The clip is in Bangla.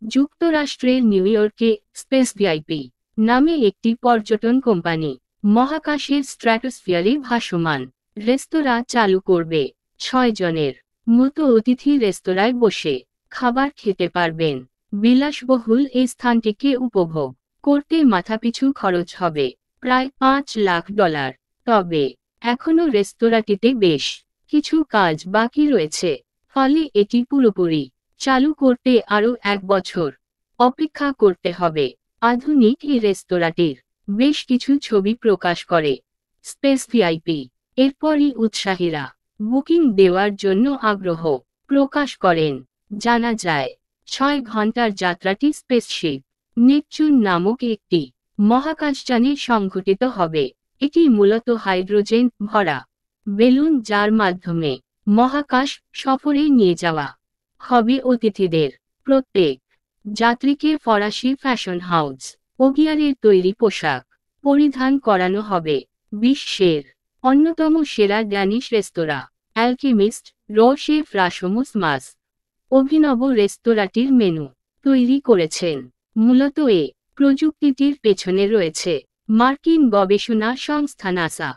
যুক্তরাষ্ট্রের নিউ ইয়র্কে স্পেস ভিআইপি নামে একটি পর্যটন কোম্পানি মহাকাশের স্ট্র্যাটোস্ফিয়ারে ভাসমান রেস্তোরাঁ চালু করবে। 6 জনের মতো অতিথি রেস্তোরাঁয় বসে খাবার খেতে পারবেন। বিলাসবহুল এই স্থানটিকে উপভোগ করতে মাথাপিছু খরচ হবে প্রায় $5 লাখ। তবে এখনও রেস্তোরাঁটিতে বেশ কিছু কাজ বাকি রয়েছে, ফলে এটি পুরোপুরি চালু করতে আরও 1 বছর অপেক্ষা করতে হবে। আধুনিক এই রেস্তোরাঁটির বেশ কিছু ছবি প্রকাশ করে স্পেস ভিআইপি। এরপরই উৎসাহীরা বুকিং দেওয়ার জন্য আগ্রহ প্রকাশ করেন। জানা যায় 6 ঘন্টার যাত্রাটি স্পেসশিপ নেপচুন নামক একটি মহাকাশযানে সংঘটিত হবে। এটি মূলত হাইড্রোজেন ভরা বেলুন, যার মাধ্যমে মহাকাশ সফরে নিয়ে যাওয়া হবে অতিথিদের। প্রত্যেক যাত্রীকে ফরাসি ফ্যাশন হাউস ওগিয়ারের তৈরি পোশাক পরিধান করানো হবে। বিশ্বের অন্যতম সেরা ড্যানিশ রেস্তোরাঁ অ্যালকেমিস্ট রোশেফ রাসমুস মাস অভিনব রেস্তোরাঁটির মেনু তৈরি করেছেন। মূলত প্রযুক্তিটির পেছনে রয়েছে মার্কিন গবেষণা সংস্থা নাসা।